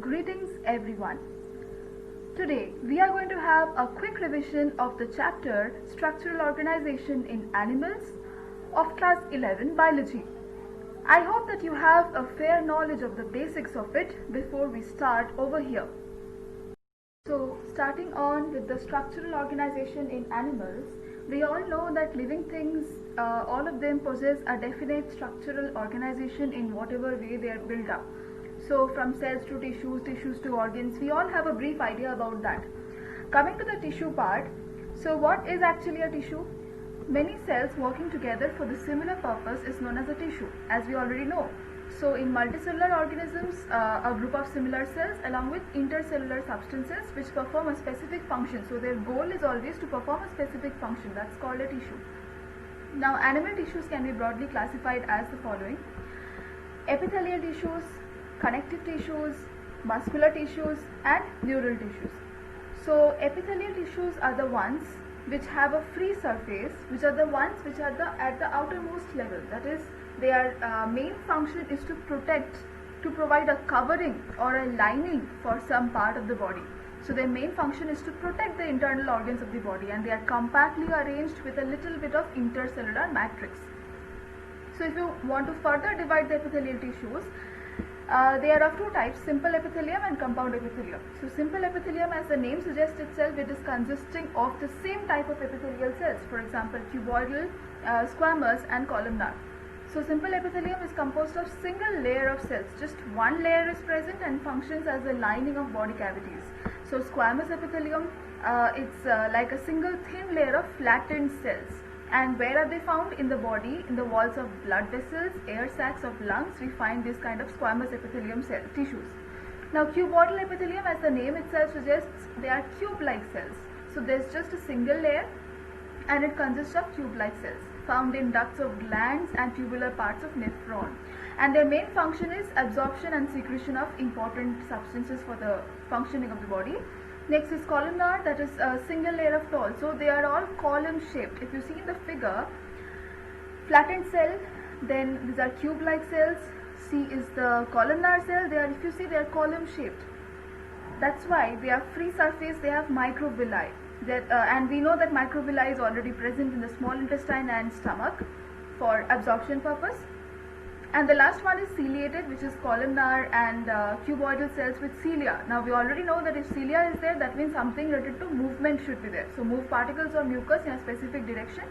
Greetings everyone. Today we are going to have a quick revision of the chapter Structural Organization in Animals of class 11 biology. I hope that you have a fair knowledge of the basics of it before we start over here. So starting on with the structural organization in animals, we all know that living things, all of them possess a definite structural organization in whatever way they are built up. So from cells to tissues, tissues to organs, we all have a brief idea about that. Coming to the tissue part, so what is actually a tissue? Many cells working together for the similar purpose is known as a tissue, as we already know. So in multicellular organisms, a group of similar cells along with intercellular substances which perform a specific function. So their goal is always to perform a specific function. That's called a tissue. Now animal tissues can be broadly classified as the following: epithelial tissues, connective tissues, muscular tissues, and neural tissues. So epithelial tissues are the ones which have a free surface, which are the ones which are at the outermost level. That is, their main function is to protect, to provide a covering or a lining for some part of the body. So their main function is to protect the internal organs of the body, and they are compactly arranged with a little bit of intercellular matrix. So if you want to further divide the epithelial tissues, they are of two types: simple epithelium and compound epithelium. So simple epithelium, as the name suggests itself, it is consisting of the same type of epithelial cells, for example cuboidal, squamous, and columnar. So simple epithelium is composed of single layer of cells. Just one layer is present and functions as the lining of body cavities. So squamous epithelium, it's like a single thin layer of flattened cells. And where are they found? In the body, in the walls of blood vessels, air sacs of lungs, we find this kind of squamous epithelium cell tissues. Now cuboidal epithelium, as the name itself suggests, they are cube-like cells. So there's just a single layer and it consists of tube-like cells found in ducts of glands and tubular parts of nephron. And their main function is absorption and secretion of important substances for the functioning of the body. Next is columnar, that is a single layer of tall. So they are all column shaped. If you see in the figure, flattened cell, then these are cube-like cells. C is the columnar cell. They are, if you see, they are column shaped. That's why they are free surface. They have microvilli. And we know that microvilli is already present in the small intestine and stomach for absorption purpose. And the last one is ciliated, which is columnar and cuboidal cells with cilia. Now we already know that if cilia is there, that means something related to movement should be there. So move particles or mucus in a specific direction.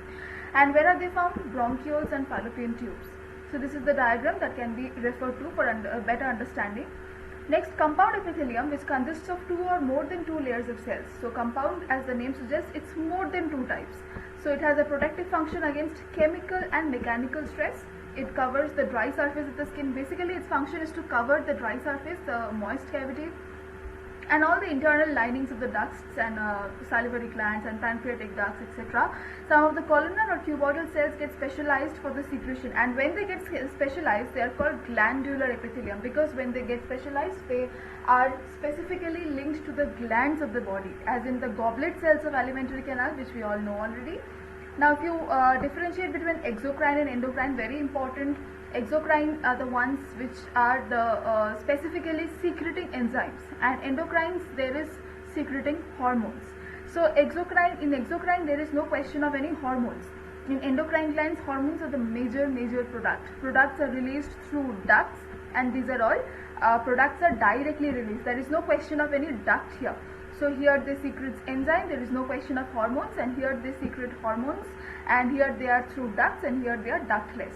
And where are they found? Bronchioles and fallopian tubes. So this is the diagram that can be referred to for a better understanding. Next, compound epithelium, which consists of two or more than two layers of cells. So compound, as the name suggests, it's more than two types. So it has a protective function against chemical and mechanical stress. It covers the dry surface of the skin. Basically its function is to cover the dry surface, the moist cavity, and all the internal linings of the ducts and salivary glands and pancreatic ducts, etc. Some of the columnar or cuboidal cells get specialized for the secretion, and when they get specialized, they are called glandular epithelium, because when they get specialized, they are specifically linked to the glands of the body, as in the goblet cells of alimentary canal, which we all know already. Now if you differentiate between exocrine and endocrine, very important, exocrine are the ones which are the specifically secreting enzymes, and endocrines, there is secreting hormones. So in exocrine there is no question of any hormones. In endocrine glands, hormones are the major product. Products are released through ducts, and these are all products are directly released. There is no question of any duct here. So here they secrete enzyme, there is no question of hormones, and here they secrete hormones, and here they are through ducts, and here they are ductless.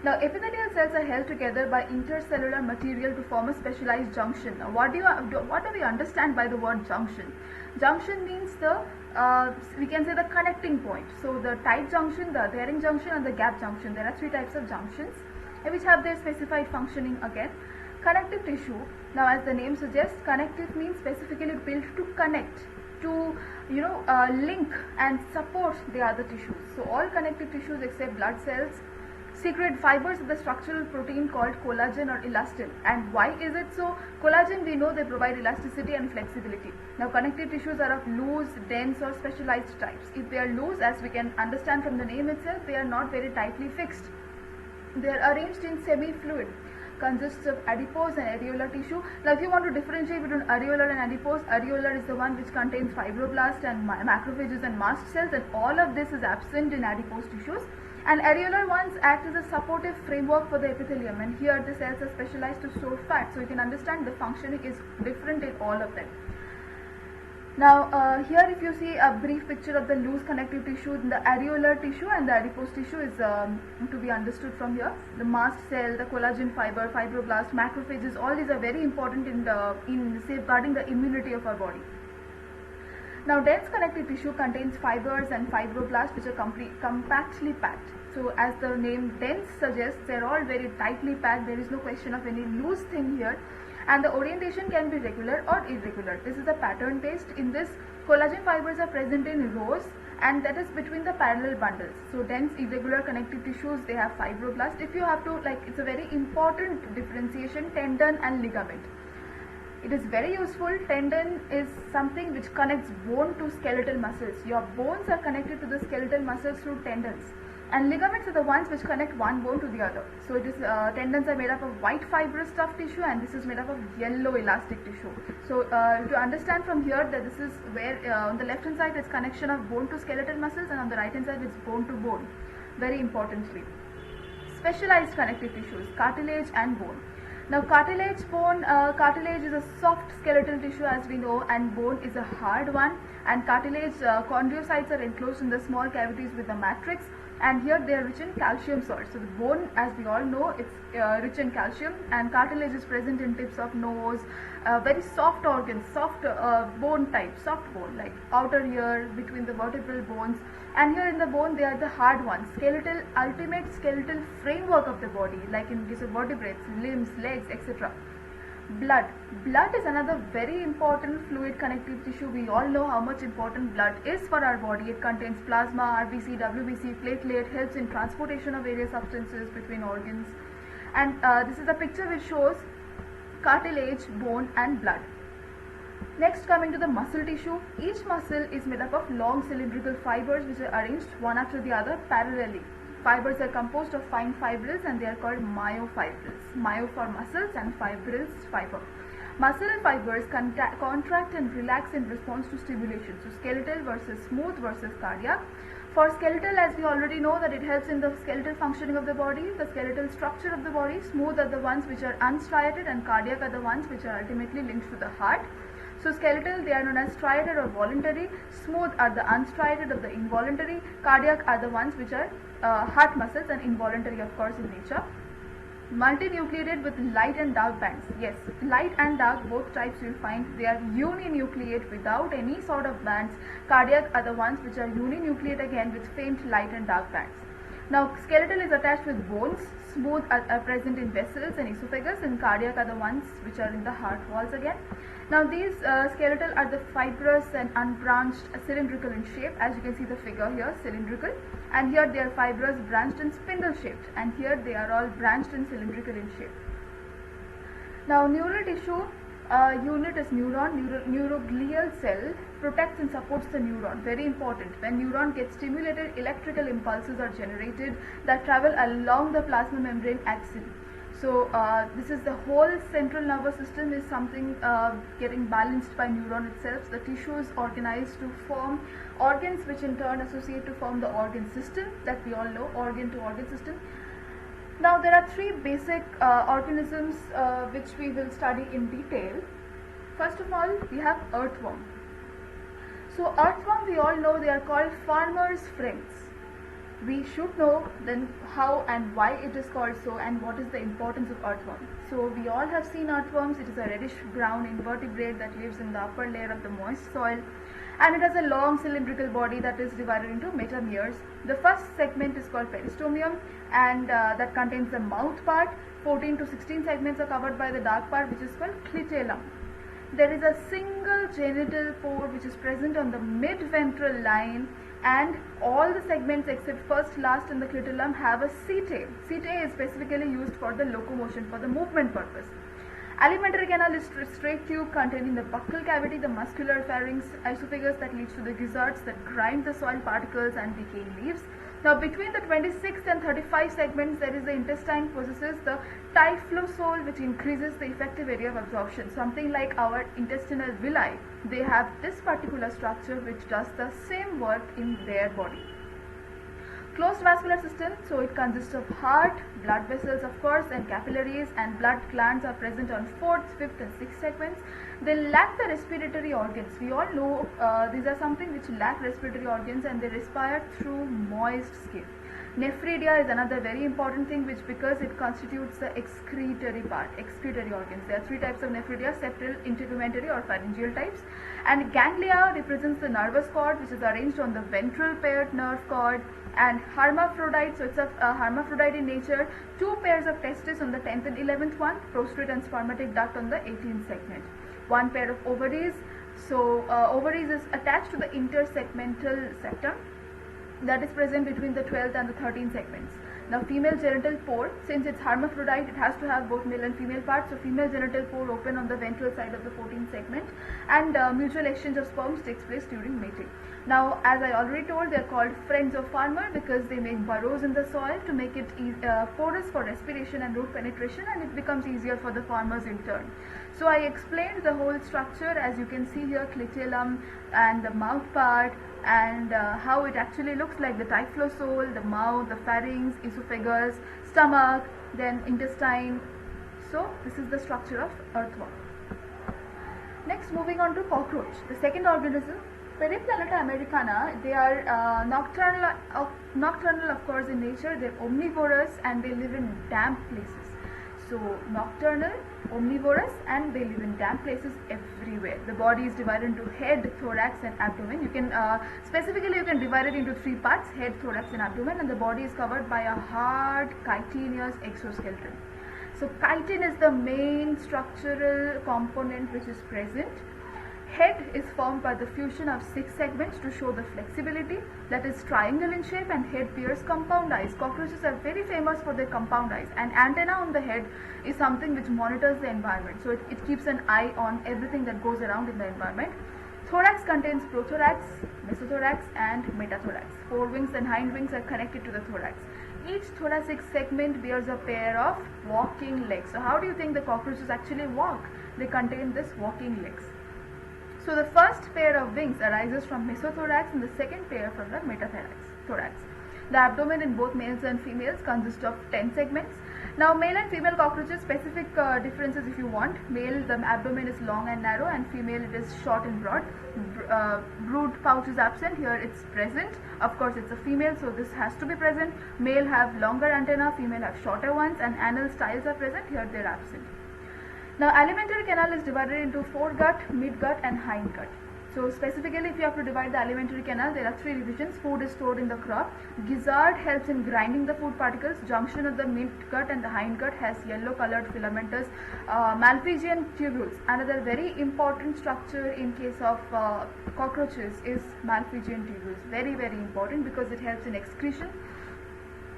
Now epithelial cells are held together by intercellular material to form a specialized junction. Now what do we understand by the word junction? Junction means the we can say the connecting point. So the tight junction, the adhering junction, and the gap junction. There are three types of junctions which have their specified functioning again. Connective tissue, now as the name suggests, connective means specifically built to connect, to link and support the other tissues. So all connective tissues except blood cells secrete fibers of the structural protein called collagen or elastin. And why is it so? Collagen, we know they provide elasticity and flexibility. Now connective tissues are of loose, dense, or specialized types. If they are loose, as we can understand from the name itself, they are not very tightly fixed. They are arranged in semi-fluid. consists of adipose and areolar tissue. Now if you want to differentiate between areolar and adipose, areolar is the one which contains fibroblast and macrophages and mast cells, and all of this is absent in adipose tissues. And areolar ones act as a supportive framework for the epithelium, and here the cells are specialized to store fat, so you can understand the functioning is different in all of them. Now here if you see a brief picture of the loose connective tissue, the areolar tissue and the adipose tissue is to be understood from here. The mast cell, the collagen fiber, fibroblast, macrophages, all these are very important in safeguarding the immunity of our body. Now dense connective tissue contains fibers and fibroblasts which are compactly packed. So as the name dense suggests, they are all very tightly packed. There is no question of any loose thing here, and the orientation can be regular or irregular. This is a pattern based. In this, collagen fibers are present in rows, and that is between the parallel bundles. So dense irregular connective tissues, they have fibroblasts. If you have to, like, it's a very important differentiation, tendon and ligament. It is very useful. Tendon is something which connects bone to skeletal muscles. Your bones are connected to the skeletal muscles through tendons, and ligaments are the ones which connect one bone to the other. So it is tendons are made up of white fibrous tough tissue, and this is made up of yellow elastic tissue. So to understand from here that this is where on the left hand side it's connection of bone to skeletal muscles, and on the right hand side it's bone to bone. Very importantly, specialized connective tissues, cartilage and bone. Now cartilage is a soft skeletal tissue, as we know, and bone is a hard one. And cartilage chondrocytes are enclosed in the small cavities with the matrix, and here they are rich in calcium salts. So the bone, as we all know, it's rich in calcium, and cartilage is present in tips of nose, very soft organs, soft bone type, soft bone like outer ear, between the vertebral bones, and here in the bone they are the hard ones, skeletal, ultimate skeletal framework of the body, like in case of vertebrates, limbs, legs, etc. Blood is another very important fluid connective tissue. We all know how much important blood is for our body. It contains plasma, RBC, WBC, platelet, helps in transportation of various substances between organs. And this is a picture which shows cartilage, bone and blood. Next, coming to the muscle tissue. Each muscle is made up of long cylindrical fibers which are arranged one after the other parallelly. Fibers are composed of fine fibrils, and they are called myofibrils. Myo for muscles and fibrils fiber. Muscle fibers contract and relax in response to stimulation. So skeletal versus smooth versus cardiac. For skeletal, as we already know that it helps in the skeletal functioning of the body, the skeletal structure of the body. Smooth are the ones which are unstriated, and cardiac are the ones which are ultimately linked to the heart. So skeletal, they are known as striated or voluntary. Smooth are the unstriated or the involuntary. Cardiac are the ones which are heart muscles and involuntary, of course, in nature. Multinucleated with light and dark bands. Yes, light and dark, both types you will find they are uninucleate without any sort of bands. Cardiac are the ones which are uninucleate again with faint light and dark bands. Now skeletal is attached with bones. Smooth are present in vessels and esophagus, and cardiac are the ones which are in the heart walls again. Now these skeletal are the fibrous and unbranched, cylindrical in shape, as you can see the figure here, cylindrical, and here they are fibrous, branched and spindle shaped, and here they are all branched and cylindrical in shape. Now neural tissue, unit is neuron. Neuroglial cell protects and supports the neuron. Very important. When neuron gets stimulated, electrical impulses are generated that travel along the plasma membrane axon. So this is the whole central nervous system is something getting balanced by neuron itself. The tissue is organized to form organs, which in turn associate to form the organ system that we all know, organ to organ system. Now there are three basic organisms which we will study in detail. First of all, we have earthworm. So earthworm, we all know they are called farmer's friends. We should know then how and why it is called so, and what is the importance of earthworm. So we all have seen earthworms. It is a reddish brown invertebrate that lives in the upper layer of the moist soil, and it has a long cylindrical body that is divided into metameres. The first segment is called peristomium, and that contains the mouth part. 14 to 16 segments are covered by the dark part, which is called clitellum. There is a single genital pore which is present on the mid-ventral line, and all the segments except first, last and the clitellum have a setae. Setae is specifically used for the locomotion, for the movement purpose. Alimentary canal is straight tube containing the buccal cavity, the muscular pharynx, esophagus that leads to the gizzards that grind the soil particles and decaying leaves. Now between the 26th and 35 segments, there is the intestine possesses the typhlosole, which increases the effective area of absorption. Something like our intestinal villi, they have this particular structure which does the same work in their body. Closed vascular system, so it consists of heart, blood vessels of course, and capillaries, and blood glands are present on 4th, 5th and 6th segments. They lack the respiratory organs. We all know these are something which lack respiratory organs, and they respire through moist skin. Nephridia is another very important thing, which because it constitutes the excretory part, excretory organs. There are 3 types of nephridia: septal, integumentary or pharyngeal types. And ganglia represents the nervous cord, which is arranged on the ventral paired nerve cord. And hermaphrodite, so it's a hermaphrodite in nature, 2 pairs of testes on the 10th and 11th one, prostrate and spermatic duct on the 18th segment. 1 pair of ovaries, so ovaries is attached to the intersegmental septum that is present between the 12th and the 13th segments. Now female genital pore, since it's hermaphrodite, it has to have both male and female parts, so female genital pore open on the ventral side of the 14th segment, and mutual exchange of sperms takes place during mating. Now, as I already told, they are called friends of farmer because they make burrows in the soil to make it porous for respiration and root penetration, and it becomes easier for the farmers in turn. So I explained the whole structure, as you can see here, clitellum and the mouth part, and how it actually looks like: the typhlosole, the mouth, the pharynx, esophagus, stomach, then intestine. So this is the structure of earthworm. Next, moving on to cockroach, the second organism, Periplaneta americana. They are nocturnal of course in nature. They are omnivorous and they live in damp places. So nocturnal, omnivorous, and they live in damp places everywhere. The body is divided into head, thorax and abdomen. You can specifically you can divide it into 3 parts: head, thorax and abdomen, and the body is covered by a hard chitinous exoskeleton. So chitin is the main structural component which is present. Head is formed by the fusion of 6 segments to show the flexibility, that is triangle in shape, and head bears compound eyes. Cockroaches are very famous for their compound eyes, and antenna on the head is something which monitors the environment, so it keeps an eye on everything that goes around in the environment. Thorax contains prothorax, mesothorax and metathorax. Forewings and hindwings are connected to the thorax. Each thoracic segment bears a pair of walking legs. So how do you think the cockroaches actually walk? They contain this walking legs. So the first pair of wings arises from mesothorax and the second pair from the metathorax. The abdomen in both males and females consists of 10 segments. Now male and female cockroaches, specific differences if you want. Male, the abdomen is long and narrow, and female it is short and broad. Brood pouch is absent. Here it's present. Of course it's a female, so this has to be present. Male have longer antenna, female have shorter ones, and anal styles are present. Here they are absent. Now alimentary canal is divided into foregut, midgut and hindgut. So specifically if you have to divide the alimentary canal, there are 3 divisions. Food is stored in the crop. Gizzard helps in grinding the food particles. Junction of the midgut and the hindgut has yellow colored filamentous Malpighian tubules. Another very important structure in case of cockroaches is Malpighian tubules. Very important because it helps in excretion.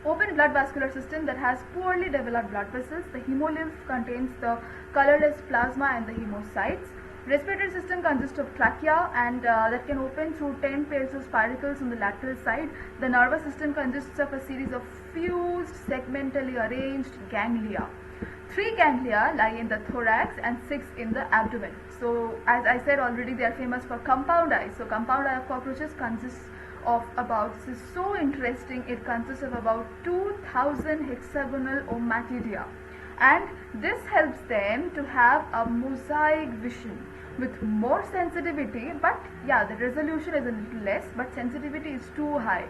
Open blood vascular system that has poorly developed blood vessels. The hemolymph contains the colorless plasma and the hemocytes. Respiratory system consists of trachea and that can open through 10 pairs of spiracles on the lateral side. The nervous system consists of a series of fused, segmentally arranged ganglia. 3 ganglia lie in the thorax and 6 in the abdomen. So as I said already, they are famous for compound eyes. So compound eye of cockroaches consists of about, this is so interesting, it consists of about 2000 hexagonal ommatidia, and this helps them to have a mosaic vision with more sensitivity, but yeah, the resolution is a little less, but sensitivity is too high.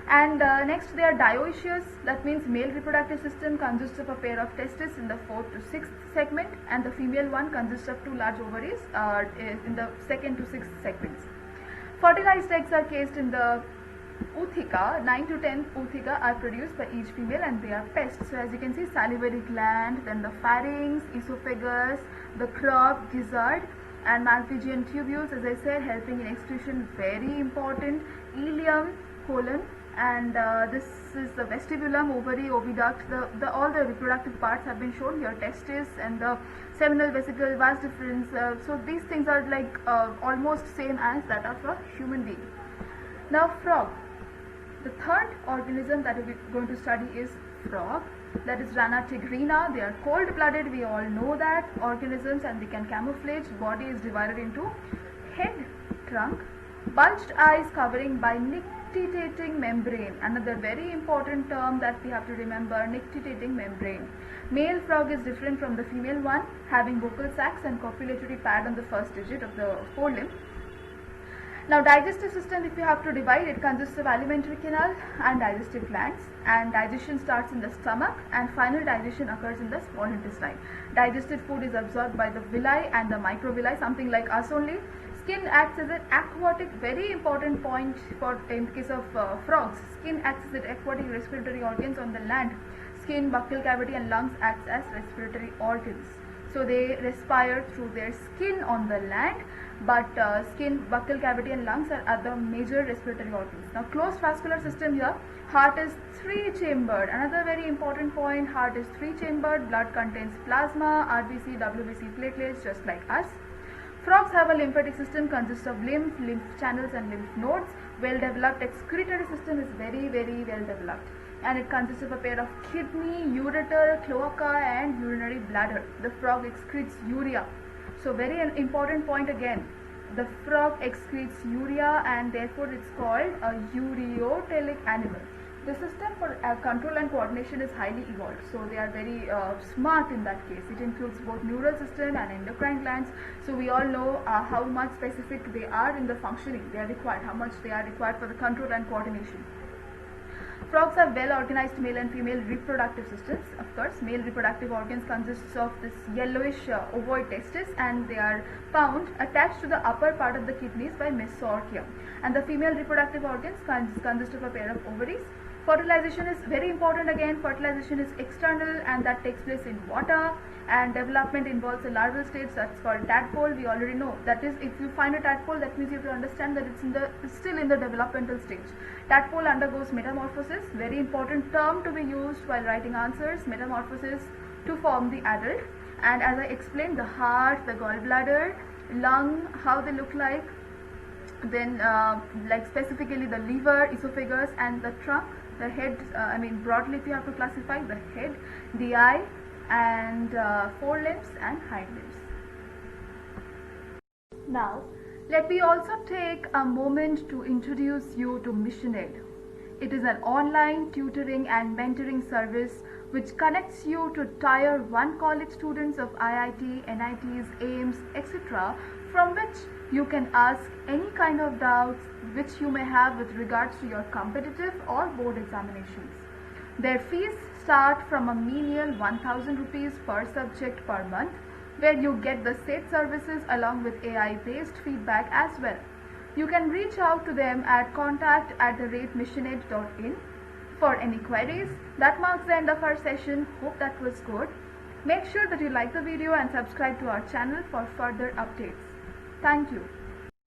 And next they are dioecious, that means male reproductive system consists of a pair of testes in the 4th to 6th segment, and the female one consists of 2 large ovaries in the 2nd to 6th segments. Fertilized eggs are cased in the ootheca. 9 to 10 ootheca are produced by each female, and they are pests. So as you can see, salivary gland, then the pharynx, esophagus, the crop, gizzard and Malpighian tubules, as I said, helping in excretion, very important. Ileum, colon, and this is the vestibulum, ovary, oviduct. All the reproductive parts have been shown here, testis and the seminal vesicle, vas deferens. So these things are like almost same as that of a human being. Now frog. The third organism that we're going to study is frog, that is Rana tigrina. They are cold-blooded, we all know that, organisms, and they can camouflage. Body is divided into head, trunk, bulged eyes covering by nictitating membrane. Another very important term that we have to remember, nictitating membrane. Male frog is different from the female one, having vocal sacs and copulatory pad on the first digit of the forelimb. Now digestive system, if you have to divide, it consists of alimentary canal and digestive glands, and digestion starts in the stomach and final digestion occurs in the small intestine. Digested food is absorbed by the villi and the microvilli, something like us only. Skin acts as an aquatic, very important point for in case of frogs. Skin acts as an aquatic respiratory organs on the land. Skin, buccal cavity and lungs acts as respiratory organs. So they respire through their skin on the land, but skin, buccal cavity and lungs are other major respiratory organs. Now closed vascular system here, heart is three-chambered. Another very important point, heart is three-chambered, blood contains plasma, RBC, WBC platelets just like us. Frogs have a lymphatic system, consists of lymph channels and lymph nodes. Well developed excretory system is very well developed, and it consists of a pair of kidney, ureter, cloaca and urinary bladder. The frog excretes urea. So very important point again, the frog excretes urea and therefore it's called a ureotelic animal. The system for control and coordination is highly evolved, so they are very smart in that case. It includes both neural system and endocrine glands. So we all know how much specific they are in the functioning they are required, how much they are required for the control and coordination. Frogs have well organized male and female reproductive systems. Of course, male reproductive organs consists of this yellowish ovoid testis, and they are found attached to the upper part of the kidneys by mesorchium. And the female reproductive organs consist of a pair of ovaries. Fertilization is very important again. Fertilization is external and that takes place in water, and development involves a larval stage that's called tadpole. We already know that is, if you find a tadpole, that means you have to understand that it's still in the developmental stage. Tadpole undergoes metamorphosis, very important term to be used while writing answers, metamorphosis to form the adult. And as I explained, the heart, the gallbladder, lung, how they look like, then like specifically the liver, esophagus and the trunk, the head, broadly if you have to classify, the head, the eye and forelimbs and hind limbs. Now let me also take a moment to introduce you to MissionAid. It is an online tutoring and mentoring service which connects you to Tier 1 college students of IIT, NITs, AIMS, etc., from which you can ask any kind of doubts which you may have with regards to your competitive or board examinations. Their fees start from a menial 1000 rupees per subject per month, where you get the said services along with AI-based feedback as well. You can reach out to them at contact@missionaid.in for any queries. That marks the end of our session. Hope that was good. Make sure that you like the video and subscribe to our channel for further updates. Thank you.